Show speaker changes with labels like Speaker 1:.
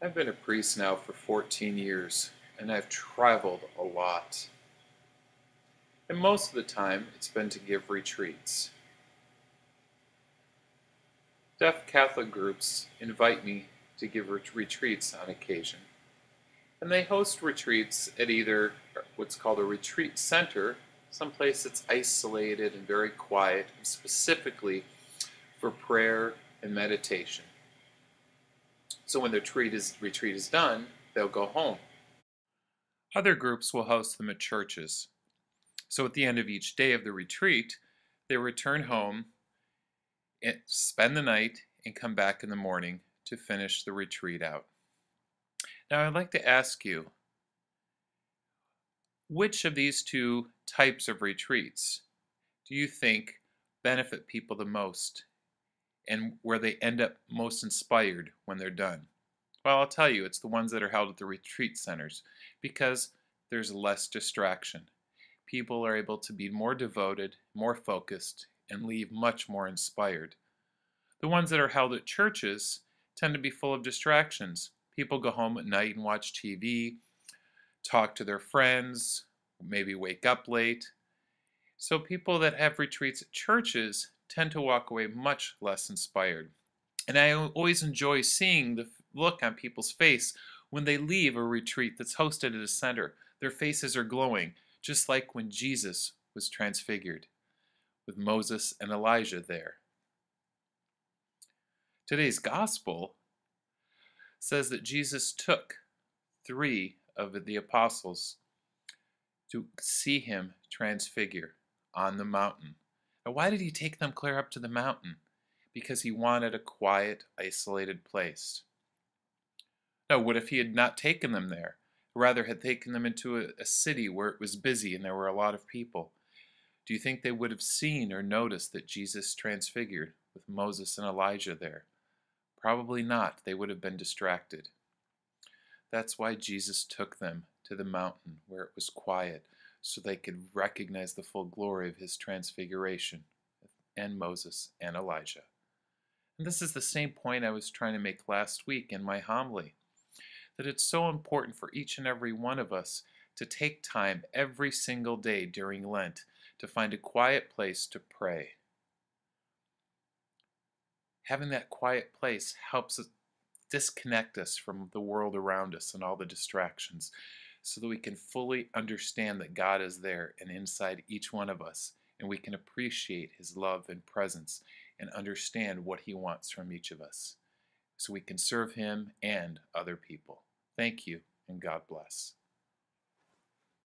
Speaker 1: I've been a priest now for 14 years, and I've traveled a lot. And most of the time, it's been to give retreats. Deaf Catholic groups invite me to give retreats on occasion. And they host retreats at either what's called a retreat center, someplace that's isolated and very quiet, specifically for prayer and meditation. So when the retreat is done, they'll go home. Other groups will host them at churches. So at the end of each day of the retreat, they return home, and spend the night, and come back in the morning to finish the retreat out. Now I'd like to ask you, which of these two types of retreats do you think benefit people the most and where they end up most inspired when they're done? Well, I'll tell you, it's the ones that are held at the retreat centers because there's less distraction. People are able to be more devoted, more focused, and leave much more inspired. The ones that are held at churches tend to be full of distractions. People go home at night and watch TV, talk to their friends, maybe wake up late. So people that have retreats at churches tend to walk away much less inspired. And I always enjoy seeing the look on people's face when they leave a retreat that's hosted at a center. Their faces are glowing, just like when Jesus was transfigured, with Moses and Elijah there. Today's gospel says that Jesus took 3 of the apostles to see him transfigure on the mountain. Now, why did he take them clear up to the mountain? Because he wanted a quiet, isolated place. Now, what if he had not taken them there? Rather, had taken them into a city where it was busy and there were a lot of people? Do you think they would have seen or noticed that Jesus transfigured with Moses and Elijah there? Probably not. They would have been distracted. That's why Jesus took them to the mountain where it was quiet, so they could recognize the full glory of his transfiguration and Moses and Elijah. And this is the same point I was trying to make last week in my homily, that it's so important for each and every one of us to take time every single day during Lent to find a quiet place to pray. Having that quiet place helps us disconnect us from the world around us and all the distractions so that we can fully understand that God is there and inside each one of us, and we can appreciate his love and presence and understand what he wants from each of us so we can serve him and other people. Thank you, and God bless.